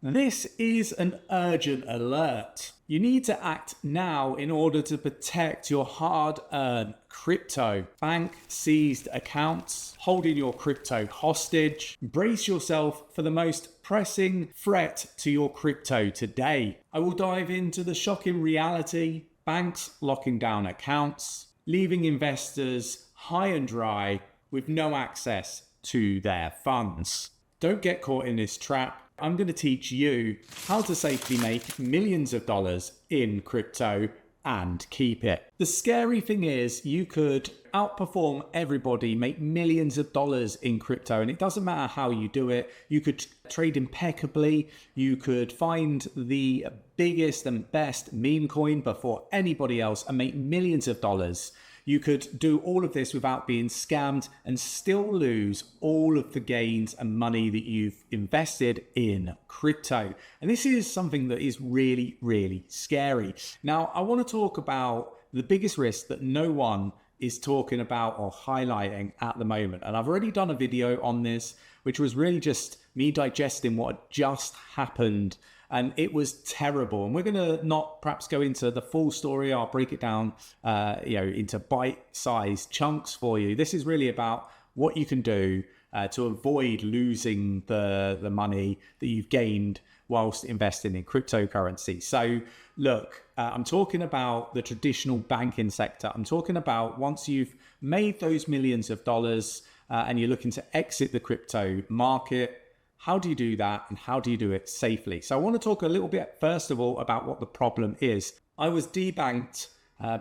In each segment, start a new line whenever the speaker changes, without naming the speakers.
This is an urgent alert. You need to act now in order to protect your hard-earned crypto. Bank seized accounts, holding your crypto hostage. Brace yourself for the most pressing threat to your crypto today. I will dive into the shocking reality, banks locking down accounts, leaving investors high and dry with no access to their funds. Don't get caught in this trap. I'm going to teach you how to safely make millions of dollars in crypto and keep it. The scary thing is you could outperform everybody, make millions of dollars in crypto, and it doesn't matter how you do it. You could trade impeccably. You could find the biggest and best meme coin before anybody else and make millions of dollars. You could do all of this without being scammed and still lose all of the gains and money that you've invested in crypto. And this is something that is really, really scary. Now, I want to talk about the biggest risk that no one is talking about or highlighting at the moment. And I've already done a video on this, which was really just me digesting what had just happened. And it was terrible. And we're going to not perhaps go into the full story. I'll break it down, into bite-sized chunks for you. This is really about what you can do to avoid losing the money that you've gained whilst investing in cryptocurrency. So look, I'm talking about the traditional banking sector. I'm talking about once you've made those millions of dollars and you're looking to exit the crypto market. How do you do that, and how do you do it safely? So I want to talk a little bit, first of all, about what the problem is. I was debanked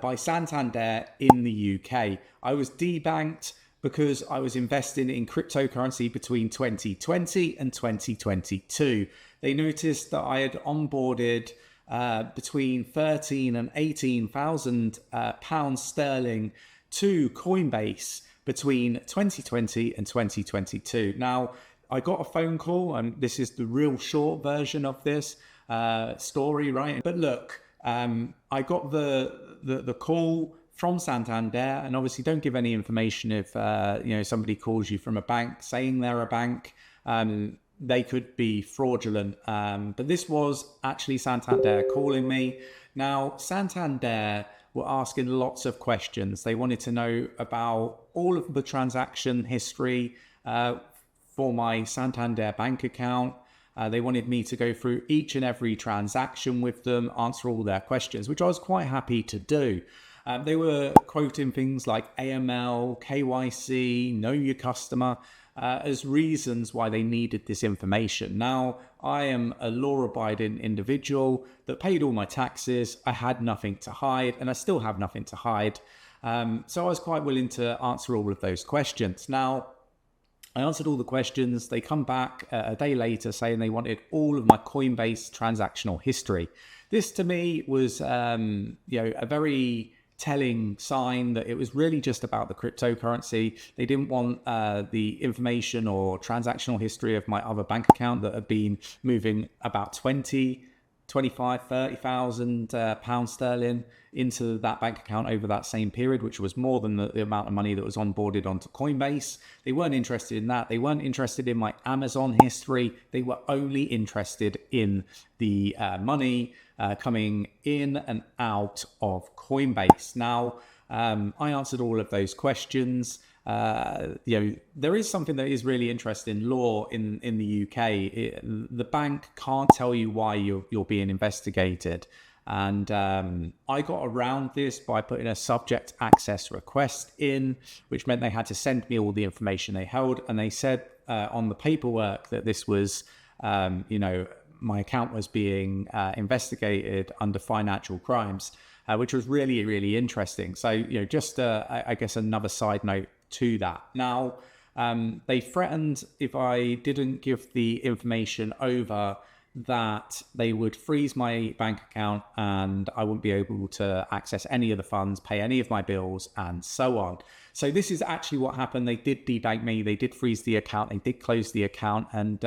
by Santander in the UK. I was debanked because I was investing in cryptocurrency between 2020 and 2022. They noticed that I had onboarded between 13 and 18,000 pounds sterling to Coinbase between 2020 and 2022. Now, I got a phone call, and this is the real short version of this story, right? But look, I got the call from Santander, and obviously don't give any information if somebody calls you from a bank saying they're a bank. They could be fraudulent, but this was actually Santander calling me. Now, Santander were asking lots of questions. They wanted to know about all of the transaction history for my Santander bank account. They wanted me to go through each and every transaction with them, answer all their questions, which I was quite happy to do. They were quoting things like AML, KYC, know your customer, as reasons why they needed this information. Now, I am a law-abiding individual that paid all my taxes. I had nothing to hide, and I still have nothing to hide. So I was quite willing to answer all of those questions. Now, I answered all the questions. They come back a day later saying they wanted all of my Coinbase transactional history. This to me was, a very telling sign that it was really just about the cryptocurrency. They didn't want the information or transactional history of my other bank account that had been moving about 30,000 pounds sterling into that bank account over that same period, which was more than the amount of money that was onboarded onto Coinbase. They weren't interested in that. They weren't interested in my Amazon history. They were only interested in the money coming in and out of Coinbase. Now, I answered all of those questions. There is something that is really interesting law in the UK. The bank can't tell you why you're being investigated. And I got around this by putting a subject access request in, which meant they had to send me all the information they held. And they said on the paperwork that this was, my account was being investigated under financial crimes, which was really, really interesting. So, just I guess another side note to that. Now, they threatened if I didn't give the information over that they would freeze my bank account and I wouldn't be able to access any of the funds, pay any of my bills, and so on. So this is actually what happened. They did debank me. They did freeze the account. They did close the account and,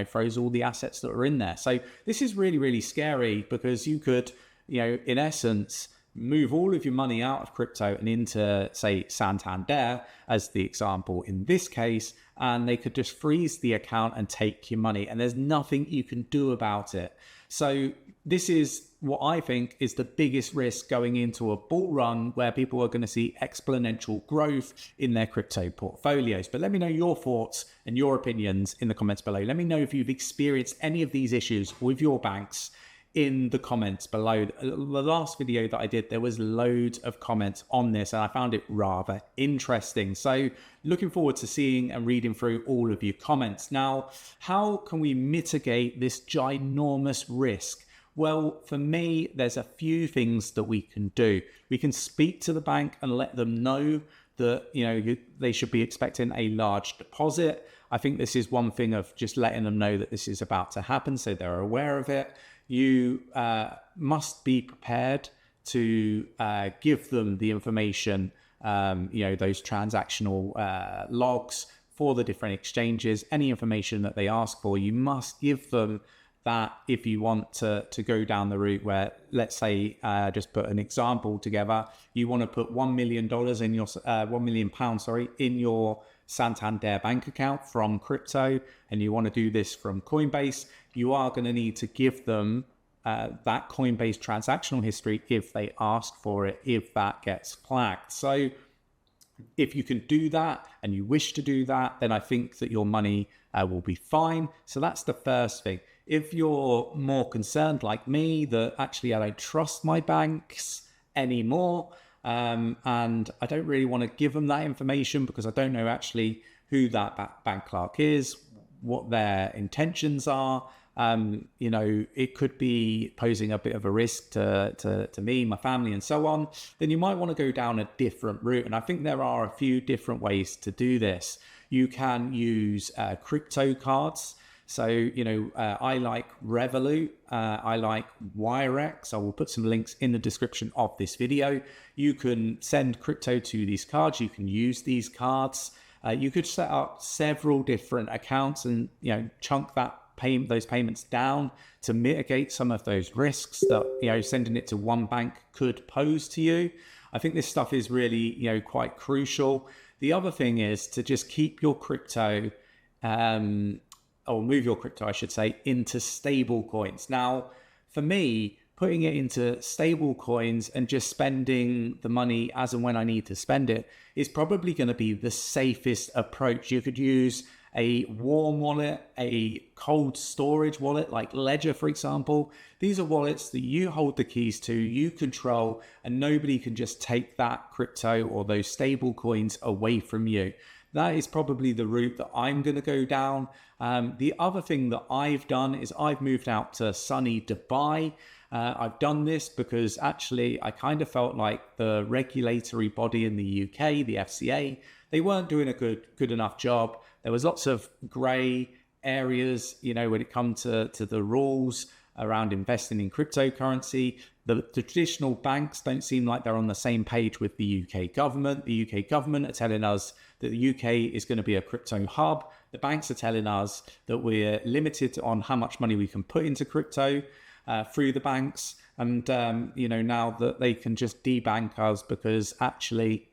froze all the assets that were in there. So this is really, really scary because you could, in essence, move all of your money out of crypto and into, say, Santander, as the example in this case, and they could just freeze the account and take your money, and there's nothing you can do about it. So this is what I think is the biggest risk going into a bull run, where people are going to see exponential growth in their crypto portfolios. But let me know your thoughts and your opinions in the comments below. Let me know if you've experienced any of these issues with your banks in the comments below. The last video that I did, there was loads of comments on this, and I found it rather interesting. So looking forward to seeing and reading through all of your comments. Now, how can we mitigate this ginormous risk? Well, for me, there's a few things that we can do. We can speak to the bank and let them know that, they should be expecting a large deposit. I think this is one thing of just letting them know that this is about to happen, so they're aware of it. You must be prepared to give them the information, those transactional logs for the different exchanges, any information that they ask for. You must give them that if you want to go down the route where, let's say, just put an example together, you want to put £1 million in your £1 million, in your Santander bank account from crypto, and you want to do this from Coinbase, you are going to need to give them that Coinbase transactional history if they ask for it, if that gets flagged. So if you can do that and you wish to do that, then I think that your money will be fine. So that's the first thing. If you're more concerned like me that actually I don't trust my banks anymore, and I don't really want to give them that information because I don't know actually who that bank clerk is, what their intentions are, it could be posing a bit of a risk to me, my family, and so on, then you might want to go down a different route. And I think there are a few different ways to do this. You can use crypto cards. So, I like Revolut, I like Wirex. I will put some links in the description of this video. You can send crypto to these cards. You can use these cards. You could set up several different accounts and, chunk those payments down to mitigate some of those risks that, sending it to one bank could pose to you. I think this stuff is really, quite crucial. The other thing is to just keep your crypto, or move your crypto, I should say, into stable coins. Now, for me, putting it into stable coins and just spending the money as and when I need to spend it is probably going to be the safest approach. You could use a warm wallet, a cold storage wallet like Ledger, for example. These are wallets that you hold the keys to, you control, and nobody can just take that crypto or those stable coins away from you. That is probably the route that I'm going to go down. The other thing that I've done is I've moved out to sunny Dubai. I've done this because actually I kind of felt like the regulatory body in the UK, the FCA, they weren't doing a good enough job. There was lots of grey areas, when it comes to the rules around investing in cryptocurrency. The traditional banks don't seem like they're on the same page with the UK government. The UK government are telling us that the UK is going to be a crypto hub. The banks are telling us that we're limited on how much money we can put into crypto through the banks. And, now that they can just debank us because actually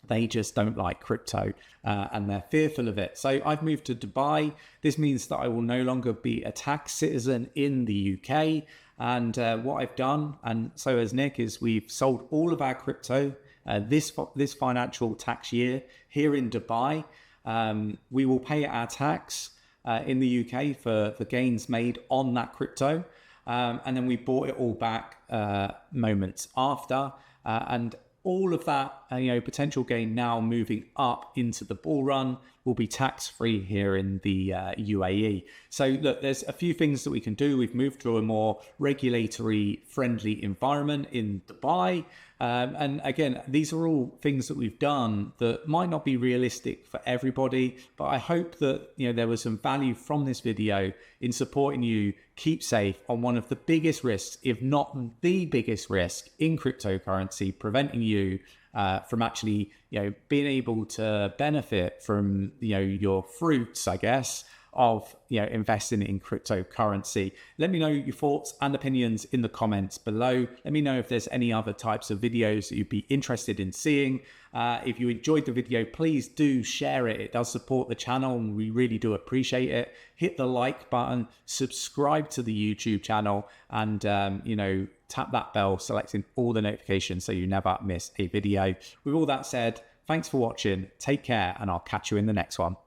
they just don't like crypto and they're fearful of it. So I've moved to Dubai. This means that I will no longer be a tax citizen in the UK. And what I've done, and so has Nick, is we've sold all of our crypto this financial tax year here in Dubai. We will pay our tax in the UK for the gains made on that crypto. And then we bought it all back moments after. And all of that, potential gain now moving up into the bull run will be tax-free here in the UAE. So look, there's a few things that we can do. We've moved to a more regulatory friendly environment in Dubai. And again, these are all things that we've done that might not be realistic for everybody, but I hope that there was some value from this video in supporting you keep safe on one of the biggest risks, if not the biggest risk in cryptocurrency, preventing you from actually being able to benefit from your fruits, I guess, of investing in cryptocurrency. Let me know your thoughts and opinions in the comments below. Let me know if there's any other types of videos that you'd be interested in seeing. If you enjoyed the video, please do share it. It does support the channel and we really do appreciate it. Hit the like button, subscribe to the YouTube channel, and tap that bell selecting all the notifications so you never miss a video. With all that said, thanks for watching, take care, and I'll catch you in the next one.